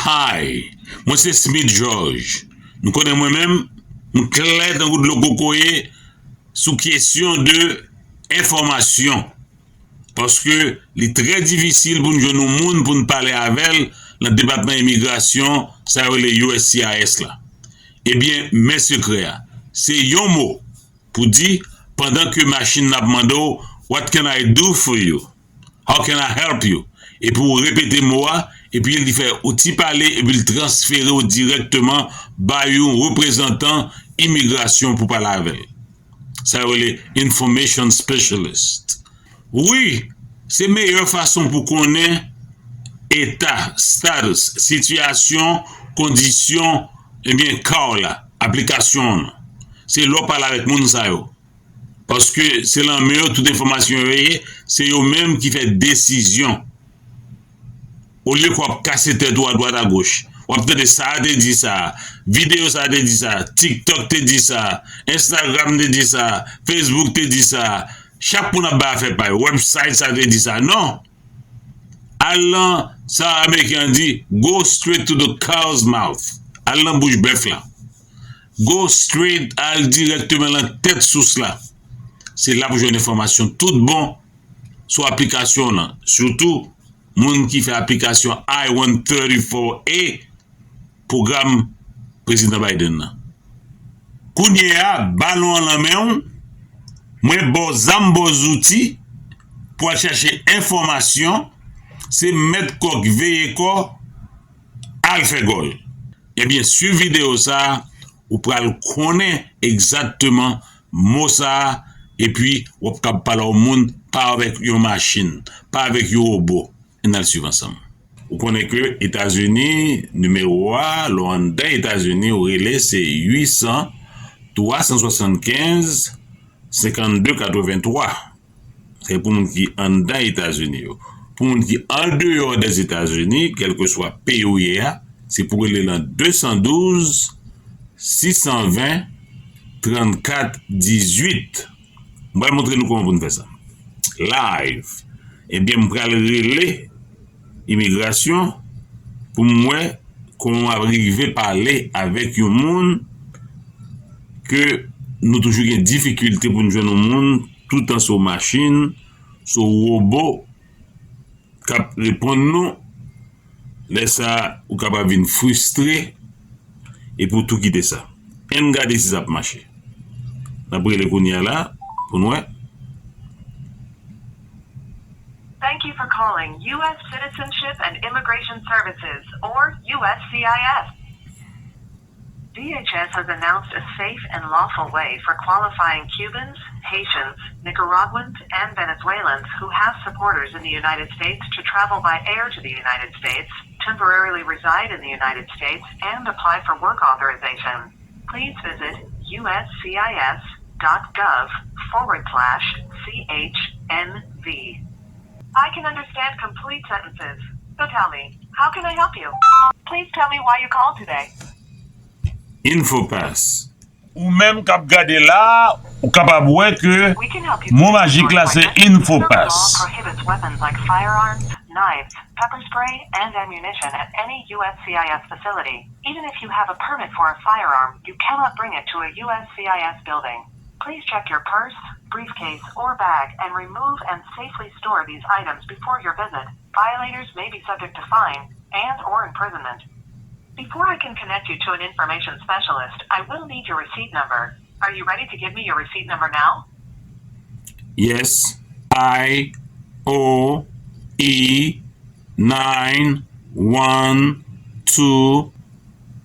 Hi, moi c'est Smith George. Nous connaissons moi-même, nous clair dans le logo sous question de information. Parce que c'est très difficile pour nous jeunes monde pour nous parler avec elle dans le département immigration, ça veut les USCIS là. Eh bien, mes secrets, c'est un mot pour dire pendant que machine n'a demandé what can I do for you? How can I help you? Et pour répéter moi, et puis il fait outil parler et puis il transférer directement par un représentant immigration pour parler avec. Ça veut les information specialist. Oui, c'est la meilleure façon pour connaître état, status, situation, condition, et bien cas là, application. C'est là parler avec moun sa yo. Parce que c'est la meilleure toute information c'est eux même qui fait décision. Au lieu qu'on casse tête à droite à gauche. On peut-être ça te dit ça, vidéo ça te dit ça, TikTok te dit ça, Instagram te dit ça, Facebook te dit ça. Chaque monde a fait pas, website ça te dit ça. Non. Allant, ça américain dit, go straight to the cow's mouth. Allant bouche bœuf là. Go straight al directement la tête sous cela. C'est là pour j'ai une information toute bon sur application là. Surtout moun qui fait application I-134A programme président Biden là. Kounya ballon en la main, moi bon zambo outils pour chercher information, c'est mettre coq veiller quoi al fait gol. Eh bien sur vidéo ça ou pral connaître exactement mot ça et puis ou pas parler au monde pas avec une machine, pas avec un robot. On a le suivant ensemble. Vous connaissez que États-Unis numéro 1, Luanda États-Unis au relais c'est 800 375 52 83. C'est pour les qui en dans États-Unis. Pour les qui en dehors des États-Unis, quel que soit pays où il y a, c'est pour les 212 620 34 18. Je vais montrer nous comment vous faites ça. Live. Eh bien, je vais relais immigration pour moi comment arriver à parler avec un monde que nous toujours une difficulté pour nous joindre au monde tout en sur machine, sur robot qui répond nous laisse ça ou capable venir frustré et pour tout quitter ça. Et regarder si ça peut marcher. D'après le Kounia là pour nous. Thank you for calling U.S. Citizenship and Immigration Services, or USCIS. DHS has announced a safe and lawful way for qualifying Cubans, Haitians, Nicaraguans, and Venezuelans who have supporters in the United States to travel by air to the United States, temporarily reside in the United States, and apply for work authorization. Please visit uscis.gov/CHNV. I can understand complete sentences. So tell me, how can I help you? Please tell me why you called today. Infopass. Ou même cap garder là, ou capable voir que mon magique là c'est Infopass. Prohibits weapons like firearms, knives, pepper spray, and ammunition at any USCIS facility. Even if you have a permit for a firearm, you cannot bring it to a USCIS building. Please check your purse, briefcase, or bag and remove and safely store these items before your visit. Violators may be subject to fine and/or imprisonment. Before I can connect you to an information specialist, I will need your receipt number. Are you ready to give me your receipt number now? Yes. I-O-E-912.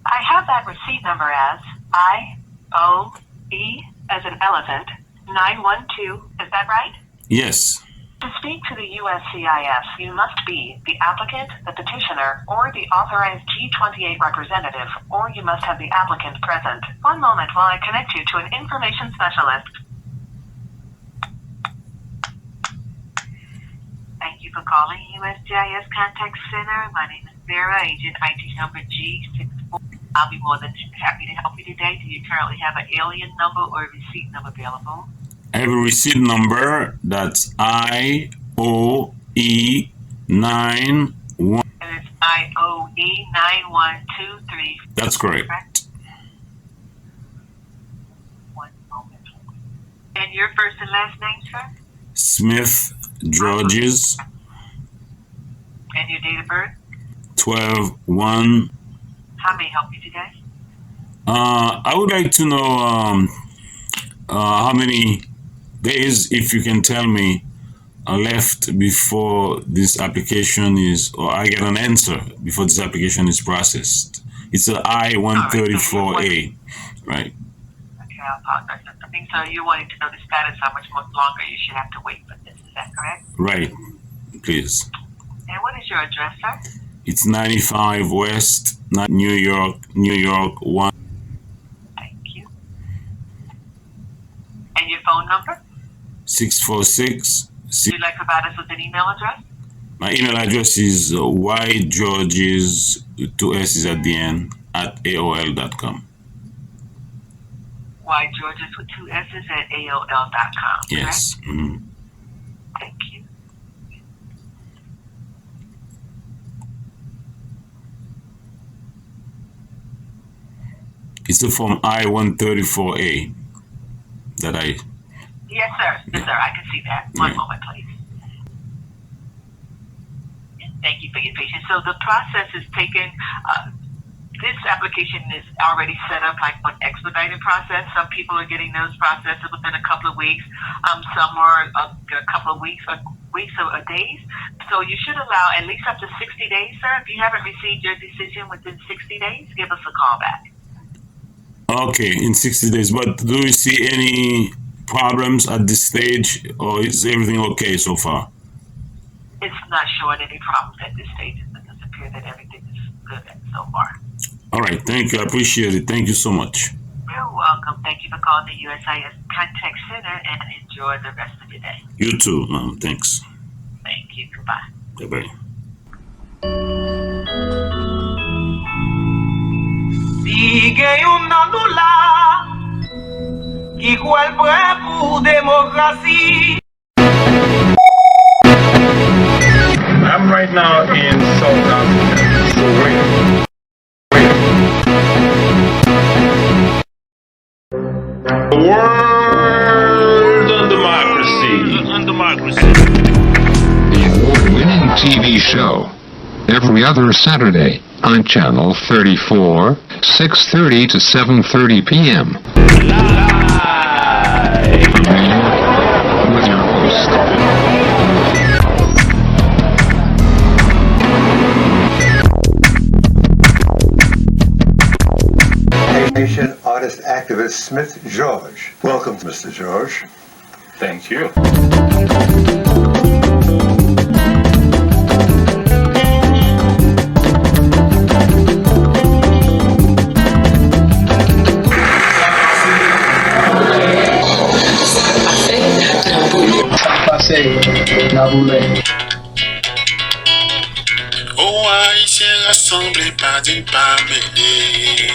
I have that receipt number as I-O-E as an elephant, 912. Is that right? Yes. To speak to the USCIS, you must be the applicant, the petitioner, or the authorized G28 representative, or you must have the applicant present. One moment while I connect you to an information specialist. Thank you for calling USCIS Contact Center. My name is Sarah, agent ID number G64. I'll be more than happy to help you today. Do you currently have an alien number or a receipt number available? I have a receipt number that's I-O-E-9-1. And it's IOE9123. That's correct. One moment. And your first and last name, sir? Smith Georges. And your date of birth? 12/1. How may I help you today? I would like to know how many days, if you can tell me, are left before this application is, or I get an answer before this application is processed. It's an I-134A, right? Okay, I'll apologize. I think so. You're wanting to know the status, how much longer you should have to wait for this. Is that correct? Right, please. And what is your address, sir? It's 95 West, New York, 1. Thank you. And your phone number? 646. Would you like to provide us with an email address? My email address is ygeorges, 2 S's at the end, at AOL.com. Georges with 2 S's at AOL.com. Yes. Right? Mm-hmm. Thank you. It's the form I-134A that I... Yes, sir. Yes, sir. I can see that. One moment, please. Thank you for your patience. So the process is taken. This application is already set up like an expedited process. Some people are getting those processed within a couple of weeks. Some are a couple of weeks or days. So you should allow at least up to 60 days, sir. If you haven't received your decision within 60 days, give us a call back. Okay, in 60 days. But do you see any problems at this stage, or is everything okay so far? It's not showing any problems at this stage. It doesn't appear that everything is good so far. All right, thank you. I appreciate it. Thank you so much. You're welcome. Thank you for calling the USCIS Contact Center, and enjoy the rest of your day. You too, ma'am. Thanks. Thank you. Goodbye. Bye-bye. Sigue andando lá, que qual pour démocratie. I'm right now in South Africa, so wait. The world on democracy. The award-winning TV show, every other Saturday on Channel 34, 6:30 to 7:30 p.m. Live From New York, with your host, Haitian artist activist Smith George. Welcome, Mr. George. Thank you. Oh, haïtien rassemblé, pas d'une pas mêlée.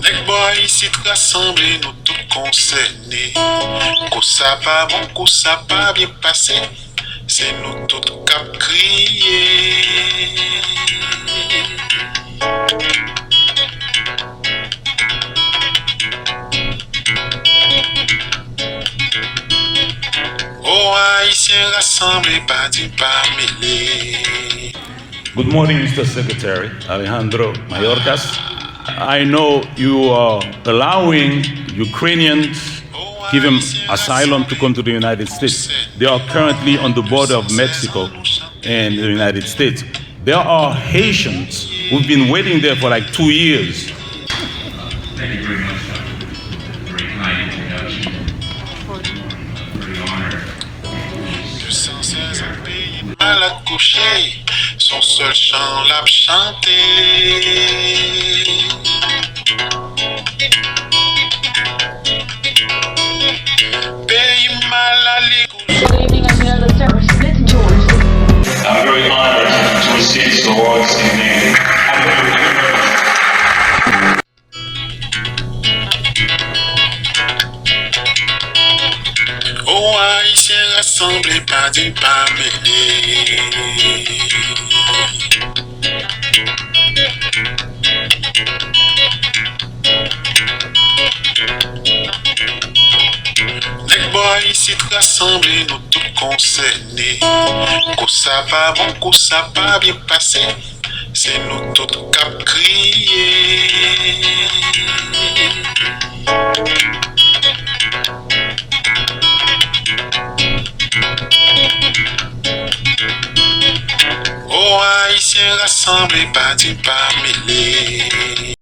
Les boys ici rassemblés, nous tous concernés. Qu'on ça pas bon, qu'on ça pas bien passé. C'est nous tous cap crier. Oh, haïtien rassemblé, pas d'une pas mêlée. Good morning, Mr. Secretary Alejandro Mayorkas. I know you are allowing Ukrainians, give them asylum to come to the United States. They are currently on the border of Mexico and the United States. There are Haitians who've been waiting there for like 2 years. Thank you very much. Very kind introduction. Very honored. 216 pays mal accouché, son seul chant l'a chanté. Pays mal allé coucher. Good evening, I'm Mayor Sarah Smith George. I'm very honored to receive the award this evening. Oh, haïtien rassemblé, pas dit pas mêlé. Les boys ici rassemblés, nous tous concernés. Qu'on ça va bon, qu'on ça pas bien passé. C'est nous tous cap crier. Oh, haïtien rassemblé, pas dit pas mêlé.